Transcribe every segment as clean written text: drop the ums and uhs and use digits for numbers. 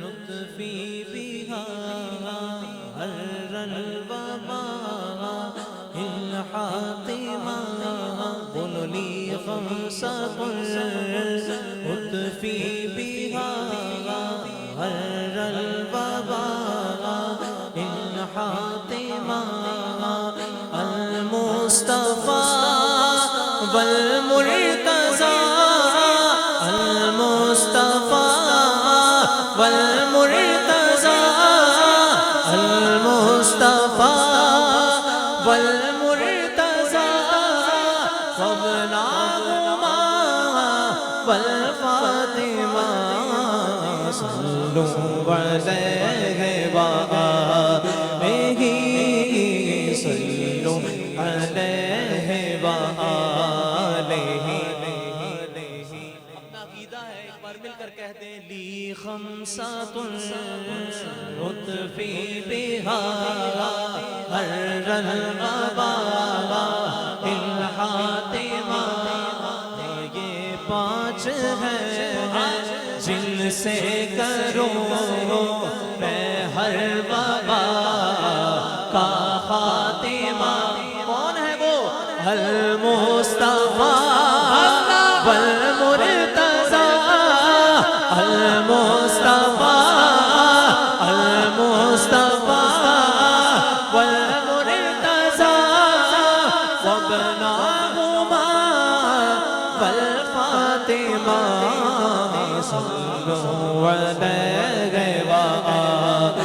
لطفی بها هر الوباء الحاطمة قل لي خمسة لطفی بها هر الوباء الحاطمة المصطفى والمرتضى المصطفى والمرتضى المصطفى والمرتضى وابناهما والفاطمة صلوا عليه وآله صلوا عليه وآله. اپنا عقیدہ ہے، ایک بار مل کر کہتے ہیں لی خمسۃ لطفی بها هر الوباء الحاطمة. یہ پانچ ہیں جن سے کروں میں ہر وباء کا خاتمہ. کون ہے وہ؟ المصطفیٰ والمرتضیٰ المصطفیٰ المصطفیٰ والمرتضیٰ وابناهما والفاطمہ صلوا علیہ وآلہ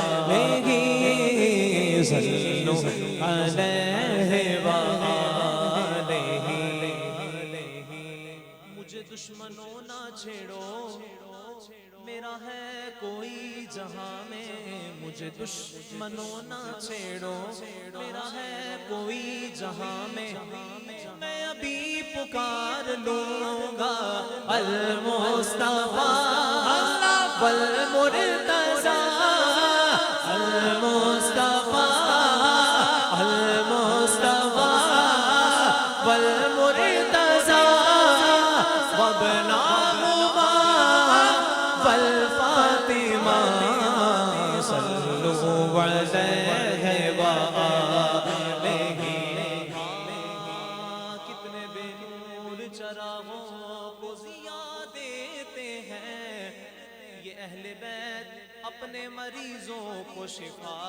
صلوا علیہ وآلہ. مجھے دشمنوں نہ چھیڑو، میرا ہے کوئی جہاں میں. مجھے دشمنوں نہ چھیڑو، میرا ہے کوئی جہاں میں. میں ابھی پکار لوں گا المصطفیٰ والمرتضیٰ المصطفیٰ المصطفیٰ والمرتضیٰ وابناهما والفاطمة صلوا علیہ وآلہ. کتنے بے نور چراغوں کو ضیاء دیتے ہیں یہ اہل بیت، اپنے مریضوں کو شفا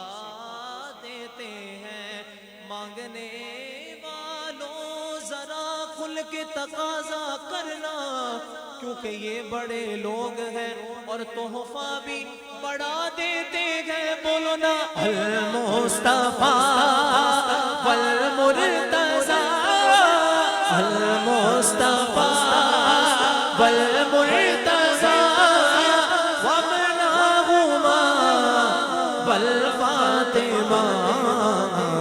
دیتے ہیں. مانگنے والوں ذرا کھل کے تقاضا کرنا، کیونکہ یہ بڑے لوگ ہیں اور تحفہ بھی بڑا دیتے ہیں. بولو نا المصطفیٰ والمرتضیٰ المصطفیٰ والمرتضیٰ وابناهما والفاطمة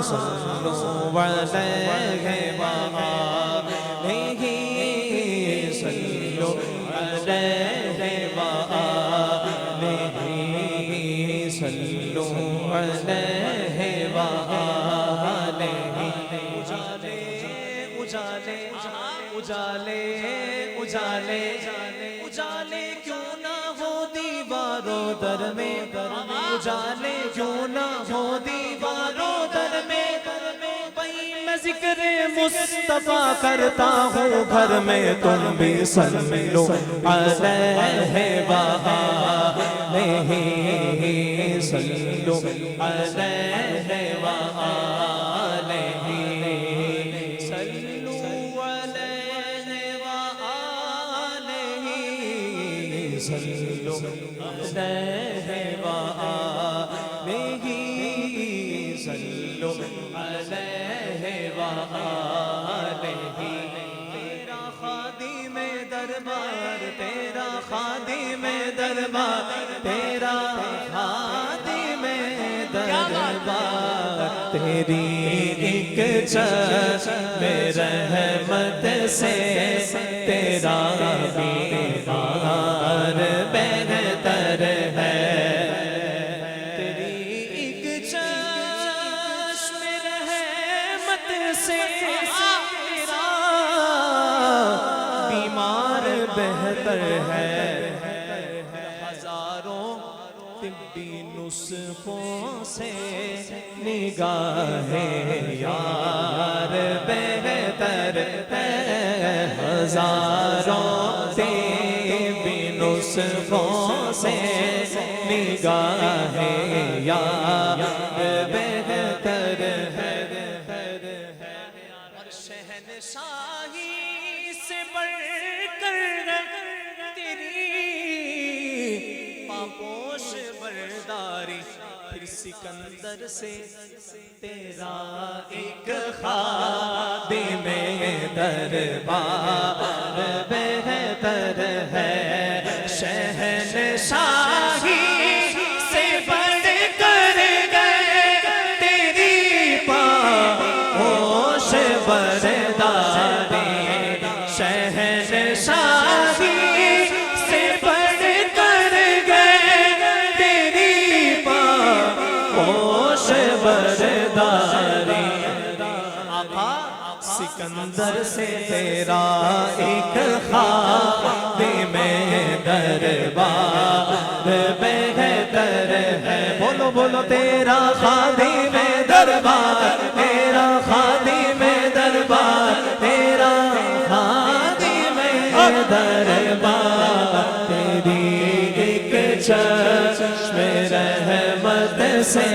صلوا علیہ وآلہ صلوا علیہ وآلہ صلوا علیہ وآلہ. اجالے اجالے اجالے اجالے اجالے کیوں نہ ہو دیواروں در میں، اجالے کیوں نہ ہو دیواروں در میں. میں ذکر مصطفیٰ کرتا ہوں گھر میں، تم بھی صلو علیہ وآلہ صلو علیہ وآلہ صلو علیہ وآلہ صلو علیہ وآلہ صلو علیہ وآلہ. تیرا خادم دربار، تیرا خادم دربار، تیرا خادم دربار. تیری ایک چشم رحمت سے تیرا دیدار بہتر ہے. بہتر ہے. طبی نسخوں سے نگاہ یار بہتر ہے ہزاروں طبی نسخوں سے نگاہ یار بہتر ہے اور شہنشاہی سے بڑھ کر تیری پاپوش برداری پھر سکندر سے تیرا ایک خادم دربار بہتر ہے شہنشاہی سے بڑھ کر گئے تیری پاپوش برداری شہنشاہی سے بڑھ کر گئے تیری پاپوش برداری آقا سکندر سے تیرا ایک خادم دربار بہتر ہے بولو بولو تیرا خادم دربار تیرا خادم دربار تیرا خادم دربار تیری ایک چشم رحمت سے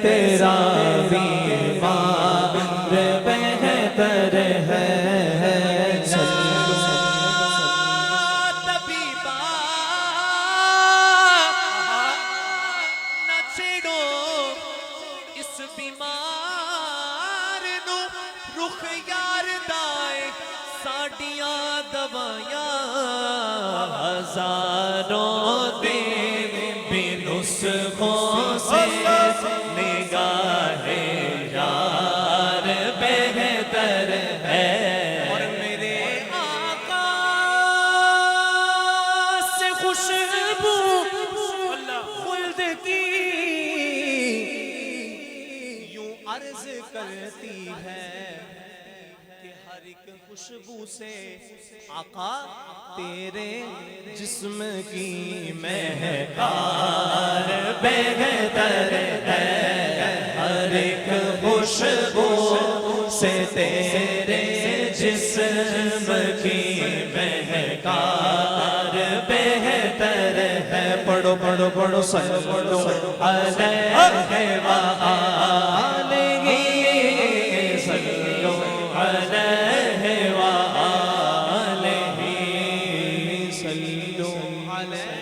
تیرا بیمار بہتر ہے رخ یار دائے ساڑیاں دوائیاں ہزاروں دن بھی نسخوں سے نگاہ یار بہتر ہے اور میرے آقا سے خوشبو خلد کی یوں عرض کرتی ہے ہر ایک خوشبو سے آقا تیرے جسم کی مہکار بہتر ہے ہر ایک خوشبو سے تیرے جسم کی مہکار بہتر ہے پڑھو پڑھو پڑھو صلو علیہ وآلہ صلو علیہ وآلہ صلو علیہ